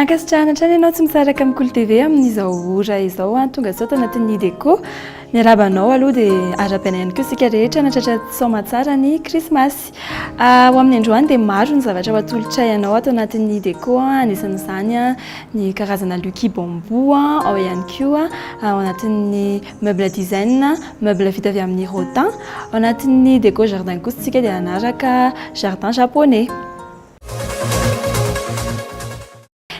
Ankasitrahana hatrany ianao tsy misaraka amin'ny Kolo TV amin'izao ora izao tonga izao tao anatin'ny Ideko. Ny arabanao aloha dia arabaina ihany koa isika rehetra natratra saoma tsara ny krismasy. Ho amin'ny androany dia maro ny zavatra ho atolotraianao atao anatin'ny Ideko. Anisan'izany ny karazana lucky bambou, ao ihany koa ao anatin'ny meuble design, meuble vita avy amin'ny rotin. Ao anatin'ny Ideko jardin kosa isika dia anaraka jardin japonais.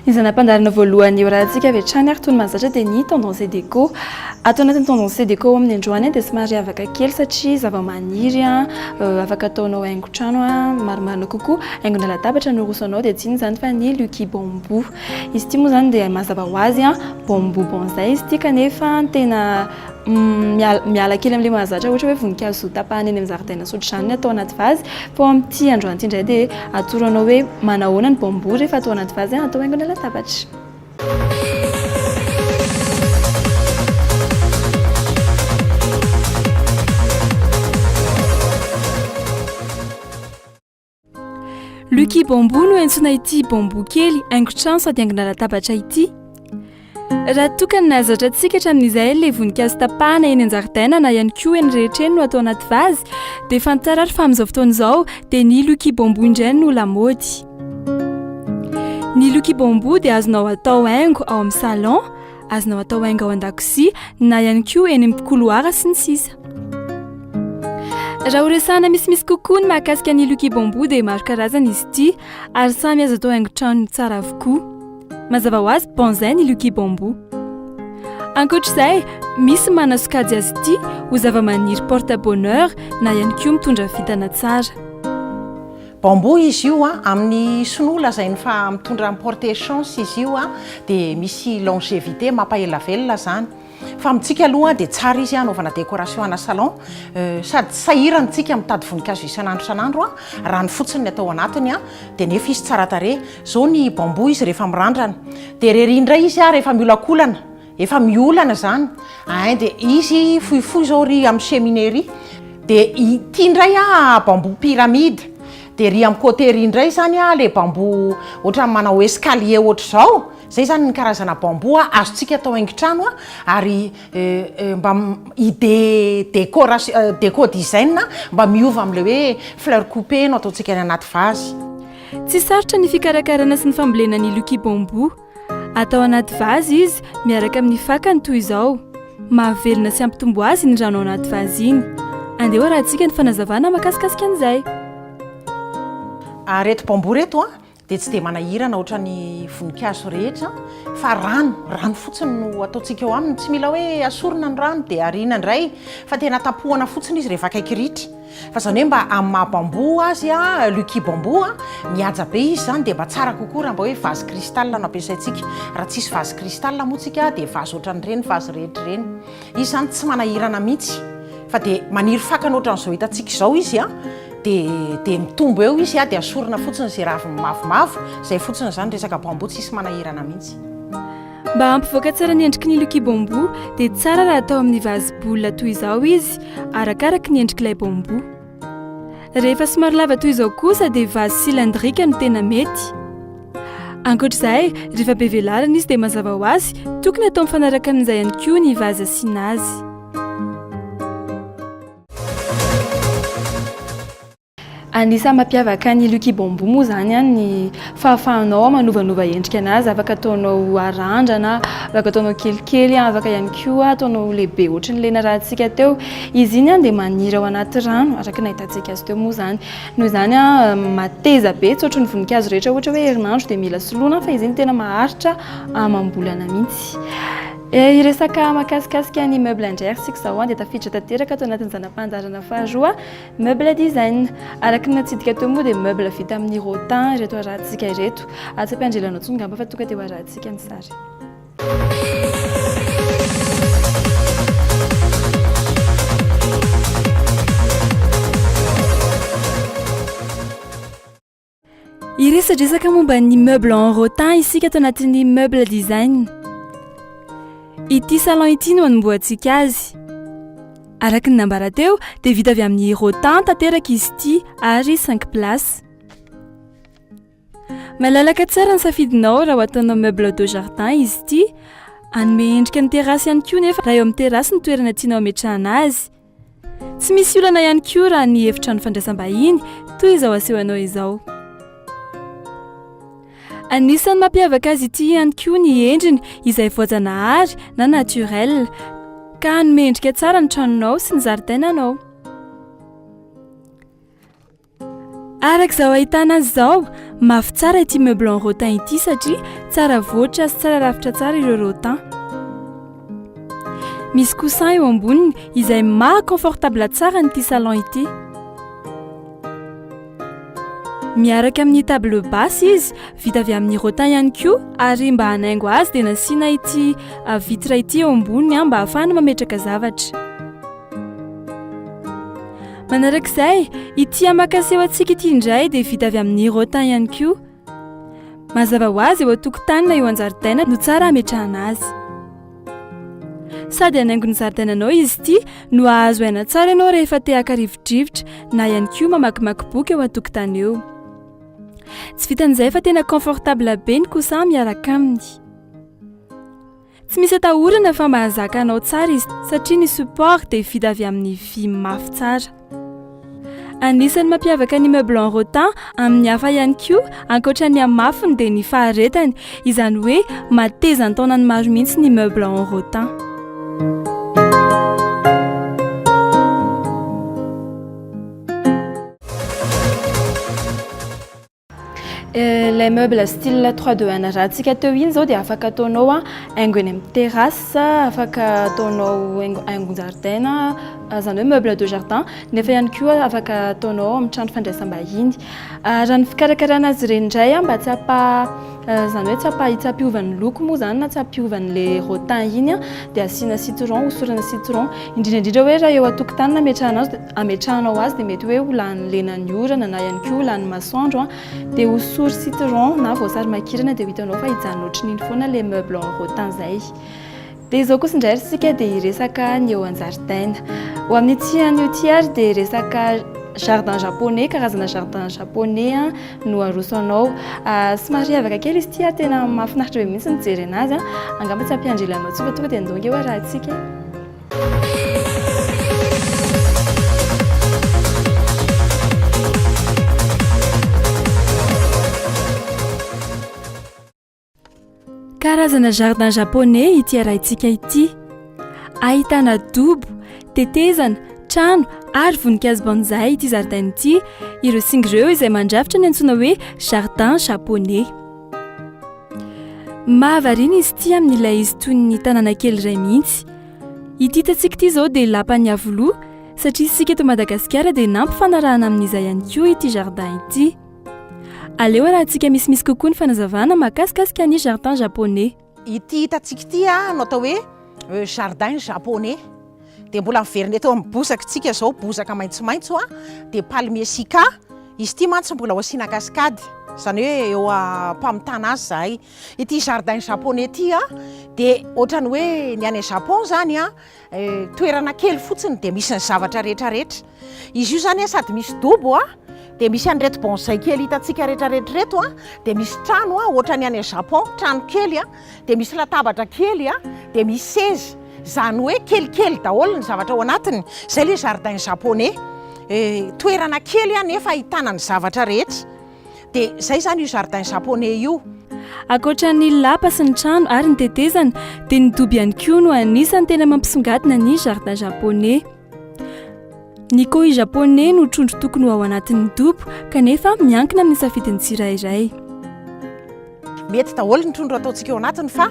Ny zanam-pandarina voalohany eo rahantsika avy hatrany ary toy ny mahazatra dia ny tendance déco. Atao anatin'ny tendance déco amin'ny androany dia somary afaka kely satria zavamaniry afaka ataonao haingon-trano marimarina kokoa, haingona latabatra no rosanao dia tsy inona izany fa ny lucky bambou. Izy ity moa izany dia mazava ho azy bambou bonsai izy ity kanefa tena miala kely amin'ilay mahazatra ohatra hoe voninkazo tapahana eny amin'ny zaridaina sotrany ny atao anaty vazy, fa amin'ity androany ity indray dia atoranao hoe manahoana ny bambou rehefa atao anaty vazy atao haingona latabatra. Lucky bambou no antsoina ity bambou kely haingon-trano sady haingona latabatra ity. Raha tokana nazatra antsika hatramin'izay ilay voninkazo tapahana eny an-jaridaina na ihany koa eny rehetra eny no atao anaty vazy dia fantaratra fa amin'izao fotoana izao dia ny lucky bambou indray no lamaody. Ny lucky bambou dia azonao atao haingo ao amin'ny salon, azonao atao haingo ao an-dakozia na ihany koa eny amin'ny couloir sy ny sisa. Raha horesahana misimisy kokoa ny mahakasika ny lucky bambou dia maro karazana izy ity ary samy azo atao haingon-trano tsara avokoa. Mazava ho azy bonsai ny lucky bambou. Ankoatr'izay, misy manasokajy azy ity ho zavamaniry porte bonheur na ihany koa mitondra vintana tsara. Bambou izy io amin'ny sinoa lazainy fa mitondra porte chance izy io dia misy longévité mampaela velona zany. Fa amintsika aloha dia tsara izy anaovana décoration ana salon sady sahirana tsika mitady voninkazo isan'andro raha ny fotsiny ny atao anatiny dia nefa izy tsara tarehy. Zao ny bambou izy rehefa mirandrana dia rery indray izy rehefa miolakolana efa miolana zany dia izy fohifohy zao ry amin'ny cheminerie dia ity indray bambou pyramide dia ry amin'ny côté ry indray zany le bambou ohatra manao escalier ohatra zao. Zay zany ny karazana bambou azontsika atao haingon-trano ary mba idée déco design mba miova amin'ilay hoe fleur coupée no ataontsika any anaty vazy. Tsy sarotra ny fikarakarana sy ny fambolena ny lucky bambou. Atao anaty vazy izy miaraka amin'ny fakany toy izao. Mahavelona sy ampitombo azy ny rano ao anaty vazy iny. Andeha rahantsika ny fanazavana makasikasika an'izay. Reto bambou reto dia tsy dia manahirana ohatra ny voninkazo rehetra fa rano fotsiny no ataontsika eo aminy, tsy mila hoe asorina ny rano dia ariana indray fa tena tapohana fotsiny izy rehefa akaiky ritra. Fa zany hoe mba amin'ny maha-bambou azy lucky bambou mihaja be izy zany dia mba tsara kokoa raha mba hoe vazy cristal no ampiasaintsika. Raha tsisy vazy cristal moa tsika dia vazy ohatran'ireny vazy rehetra ireny. Izy zany tsy manahirana mihitsy fa dia maniry fakana ohatran'izao hitantsika izao izy dia mitombo eo izy dia asorina fotsiny izay raviny mavomavo izay fotsiny zany resaka bambou tsisy manahirana mihitsy. Mba hampivoaka tsara ny endriky ny lucky bambou dia tsara raha atao amin'ny vazy boule toy izao izy arakaraka ny endrik'ilay bambou. Rehefa somary lava toy izao kosa dia vazy cylindrique no tena mety. Ankoatr'izay rehefa be velarana izy dia mazava ho azy tokony atao mifanaraka amin'izay ihany koa ny vazy asiana azy. Anisany mampiavaka ny lucky bambou moa zany ny fahafahanao manovanova endrika anazy, afaka ataonao arandrana, afaka ataonao kelikely, afaka ihany koa ataonao lehibe ohatra ny lena rahantsika teo. Izy iny dia maniry ao anaty rano araka nahitantsika azy teo moa zany. Noho izany mateza be tsy ohatry ny voninkazo rehetra ohatra hoe herinandro dia mila soloina fa izy iny tena maharitra amam-bolana mihitsy. Iresaka makasikasika ny meuble andraikitsika izao dia tafiditra tanteraka atao anatin'ny zanam-pandarana faharoa meuble design. Araka ny natsidika teo moa dia meuble vita amin'ny rotin ireto arahantsika ireto. Tsy ampiandrelanao tsony ngamba fa tonga teo arahantsika ny sary. Iresadresaka momba ny meuble en rotin isika atao anatin'ny meuble design. Ity salon ity no anomboantsika azy. Araka ny nambara teo dia vita avy amin'ny rotin tanteraka izy ity ary 5 places. malalaka tsara ny safidinao raha ho ataonao meuble de jardin izy ity anome endrika ny terasy ihany koa nefa raha eo amin'ny terasy ny toerana tianao ametrahana azy tsy misy olana ihany koa raha ny efitrano fandraisam-bahiny toy izao asehonao izao anisan'ny mampiavaka azy ity ihany koa ny endriny izay voajanahary na naturel ka anome endrika tsara ny tranonao sy ny zaridainanao arak'izao ahitana azy izao mafy tsara ity meuble en rotin ity satria tsara voatra sy tsara rafitra tsara ireo rotin misy coussin eo amboniny izay maha-confortable tsara nyity salon ity miaraka amin'ny table basse izy vita avy amin'ny rotin ihany koa ary mba hanaingo azy dia nasiana ity vitra ity eo amboniny mba hahafahana mametraka zavatra manarak'izay ity amakaseo antsika ity indray dia vita avy amin'ny rotin ihany koa mazava ho azy eo an-tokotanina eo an-jaridaina no tsara hametrahana azy sady hanaingo ny zaridainanao izy ity no ahazo aina tsara ianao rehefa te haka rivodrivotra na ihany koa mamakimaky boky eo an-tokotany eo tsy vitan'izay fa tena confortable be ny coussin miaraka aminy tsy misy atahorana fa mahazaka anao tsara izy satria ny support dia vita avy amin'ny vy mafy tsara anisan'ny mampiavaka ny meuble en rotin amin'ny hafa ihany koa ankoatra ny amafiny dia ny faharetany izany hoe mateza ny taonany maro mihitsy ny meuble en rotin les meubles style 3-2-1 raha antsika teo iny zao dia afaka ataonao haingo eny amin'ny terrasse afaka ataonao haingon-jaridaina zany hoe meuble de jardin nefa ihany koa afaka ataonao amin'ny trano fandraisam-bahiny raha ny fikarakarana azy ireny indray mba tsy zany hoe tsy hampiovany loko moa zany na tsy hampiovan'le rotin iny dia asiana citron hosorana citron indrindra hoe raha eo an-tokotany ametrahanao azy dia mety hoe ho lany lenany orana na ihany koa ho lany masoandro dia hosory citron na voasary makirana dia hitanao fa hijanona ohatran'iny foana le meuble en rotin zay dia izao kosa indray sika dia hiresaka ny eo an-jaridaina ho amin'ny ity an'io ity ary dia resaka jardin japonais karazana jardin japonais no arosanao somary avaka kely izy ity tena mahafinaritra be mihitsy nijery anazy angamba tsy hampiandrelanao tonga dia andonga eo raha antsika karazana jardin japonais ity arahintsika ity ahitana dobo tetezana trano ary voninkazo bonzai ity zaridaina ity ireo singireo izay mandrafitra ny antsoina hoe jardin japonais mahavariana izy ity amin'ilay izy toy ny tanàna kely iray mihitsy ity tantsika ity izao dia lapan'ny avoloha satria isika eto Madagasikara dia nampifanarahana amin'izay ihany koa ity jardin ity aleo raha antsika misimisy kokoa ny fanazavana mahakasikasika ny jardin japonais ity hitantsika ity no atao hoe jardin japonais dia mbola miverina eto amin'ny bozaka tsika zao bozaka maitsomaitso dia palmier sika izy ity mantsy mbola ho asiana kaskady zany hoe eo ampamitana azy zahay ity jardin japonais ity dia ohatrany hoe ny any Japon zany toerana kely fotsiny dia misy ny zavatra rehetrarehetra izy io zany sady misy dobo dia misy an'ireto bonsai kely hitantsika rehetrarehetra reto dia misy trano ohatrany any Japon trano kely dia misy latabatra kely dia misy seza zany hoe kelikely daholo ny zavatra ao anatiny zay le jardin japonais toerana kely nefa ahitana ny zavatra rehetra dia zay zany io jardin japonais io ankoatra ny lapa sy ny trano ary ny tetezana dia ny dobo ihany koa no anisany tena mampisongadina ny jardin japonais ny kohi japonais no trondro tokony ao anatin'ny dobo kanefa miankina amin'ny safidin'ny tsirairay mety daholo ny trondro ataontsika eo anatiny fa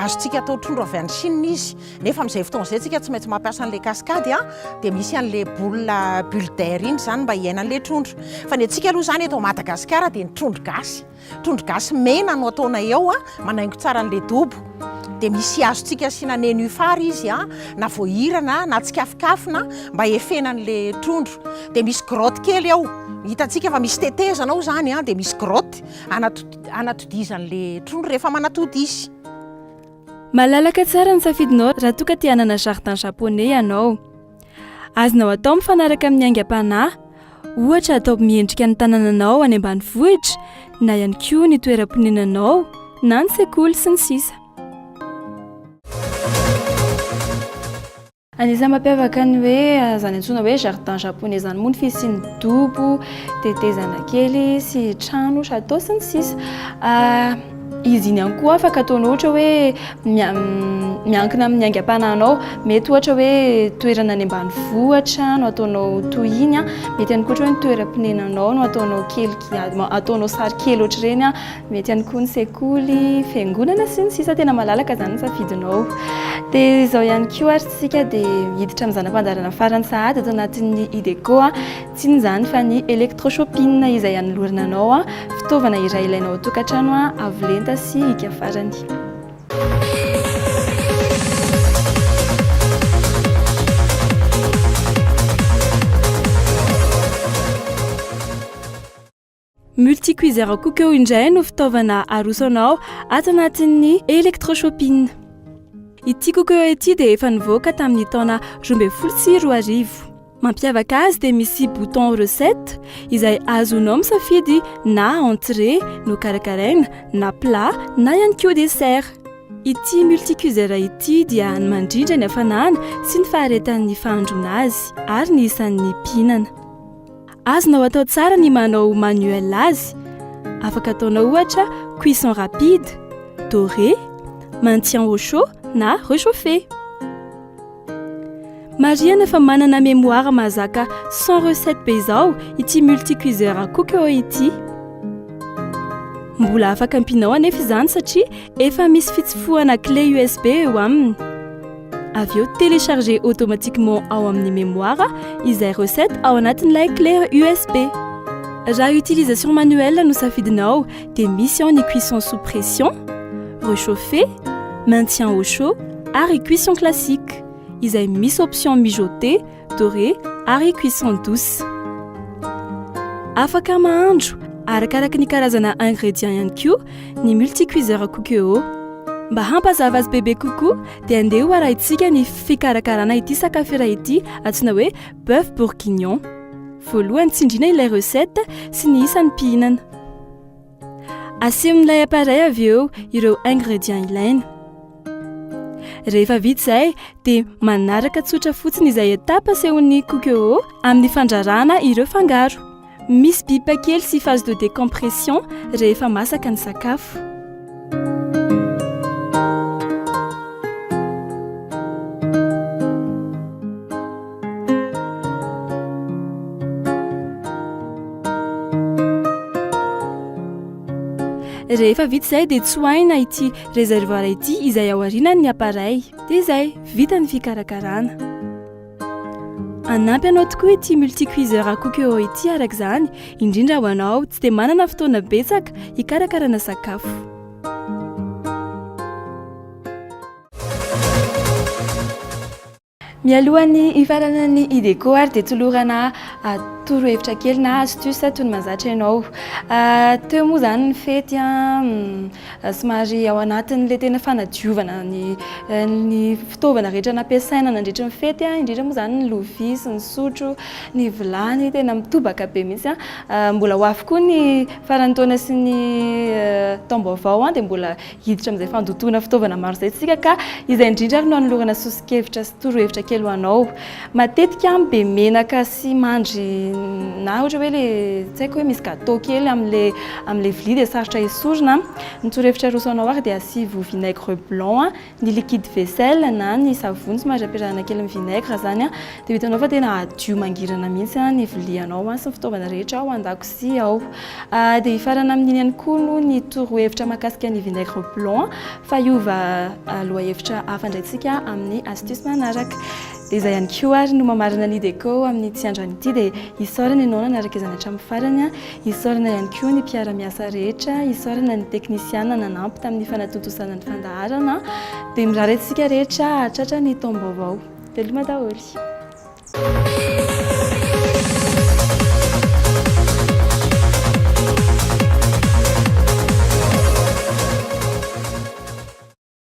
azontsika atao trondro avy any Chine izy nefa amin'izay fotoana izay tsika tsy maintsy mampiasa an'ilay kaskady dia misy an'ilay bulle d'air iny zany mba hiainan'ilay trondro fa ny antsika aloha zany eto Madagasikara dia ny trondro gasy mena no ataona eo manaingo tsara an'ilay dobo dia misy azontsika asiana nénuphar izy na voahirana na tsikafikafina mba efenan'ilay trondro dia misy grotte kely ao hitantsika fa misy tetezana ao zany dia misy grotte anatodizan'ilay trondro rehefa manatody izy malalaka tsara ny safidinao raha toa ka te hanana jardin japonais ianao azonao atao mifanaraka amin'ny aingam-panahy ohatra atao miendrika ny tanànanao any ambanivohitra na ihany koa ny toeram-ponenanao na ny sekoly sy ny sisa. Anisan'ny mampiavaka ny hoe zany antsoina hoe jardin japonais zany moa ny fisian'ny dobo, tetezana kely sy trano, château sy ny sisa. Izy iny ihany koa afaka ataonao ohatra hoe miankina amin'ny aingam-panahinao, mety ohatra hoe toerana any ambanivohitra no ataonao toy iny mety ihany koa ohatra hoe ny toeram-ponenanao no ataonao kely ataonao sary kely ohatra ireny mety ihany koa ny sekoly, fiangonana sy ny sisa, tena malalaka zany ny safidinao. Dia izao ihany koa ary tsika dia hiditra amin'ny zanam-pandarana farany sahady ato anatin'ny IDECO tsy ny zany fa ny électrochopping izay hanolorana anao fitaovana iray ilainao tokantrano avo lenta sy hika farany. Multicuiseur cooker indray no fitaovana arosanao ato anatin'ny électrochopping. Ity cooker ity dia efa nivoaka tamin'ny taona 2024. Mampiavaka azy dia misy bouton recette izay azonao misafidy na entrée no karakaraina na plat na ihany koa dessert. Ity multicuiseur ity dia ny mandrindra ny hafanana sy ny faharetan'ny fahandrona azy ary ny isan'ny mpihinana. Azonao atao tsara ny manao manuel azy. Afaka ataonao ohatra cuisson rapide, doré, maintien au chaud na réchauffé. Mariana fa manana mémoire mazaka 100 recettes be izao ity multicuiseur cooker ity. Mbola afaka ampinao anefa izany satria efa misy fitsifohana clé USB eo aminy. Avy eo télécharger automatiquement ao amin'ny mémoire izay recette ao anatin'ilay clé USB. Raha utilisation manuelle no safidinao dia misy ao ny cuisson sous pression, réchauffé, maintien au chaud ary cuisson classique izay misy option mijoté, doré ary cuisson douce. Afaka mahandro arakaraka ny karazana ingrédients ihany koa ny multicuiseur cooker. Mba hampazava azy bebe kokoa dia andeha ho arahintsika ny fikarakarana ity sakafo iray ity antsoina hoe bœuf bourguignon. Voalohany tsindriana ilay recette sy ny isan'ny mpihinana. Asehon'ilay appareil avy eo ireo ingrédients ilaina. Rehefa vita izay dia manaraka tsotra fotsiny izay etapa asehon'ny cooker amin'ny fandrarana ireo fangaro. Misy bipa kely sy phase de décompression rehefa masaka ny sakafo. Rehefa vita izay dia tsoahina ity réservoir ity izay ao aorianan'ny appareil. Dia izay vita ny fikarakarana. Anampy anao tokoa ity multicuiseur cooker ity araka izany indrindra ho anao tsy dia manana fotoana betsaka hikarakarana sakafo. Mialohan'ny hifaranan'ny IDECO ary dia tolorana torohevitra kely na astuce toy ny mahazatra ianao. Teo moa zany ny fety somary ao anatin'ilay tena fanadiovana ny fitaovana rehetra nampiasaina nandritra ny fety indrindra moa zany ny lovia sy ny sotro, ny vilany tena mitobaka be mihitsy mbola ho avy koa ny faran'ny taona sy ny taom-baovao dia mbola hiditra amin'izay fandotona fitaovana maro izay tsika ka izay indrindra no hanolorana sosikevitra sy torohevitra kely ho anao. Matetika be menaka sy mandry na ohatra hoe le tsy haiko hoe misy gâteau kely amin'ilay vilia dia sarotra esorina. Ny torohevitra arosanao ary dia asivo vinaigre blanc, ny liquide vaisselle na ny savony somary ampiarahana kely amin'ny vinaigre zany dia vitanao fa tena adio mangirana mihitsy ny vilianao sy ny fitaovana rehetra ao an-dakozia ao. Dia hifarana amin'iny ihany koa no ny torohevitra mahakasika ny vinaigre blanc fa hiova lohahevitra hafa indraintsika amin'ny astuce manaraka. Dia izay ihany koa ary no mamarina ny IDECO amin'ny tsy androany ity dia hisaorana ianao nanaraka izany hatramin'ny farany, hisaorana ihany koa ny mpiara-miasa rehetra, hisaorana ny teknisiana nanampy tamin'ny fanatontosana ny fandaharana dia mirarantsika rehetra hatratra ny taom-baovao. Veloma daholo.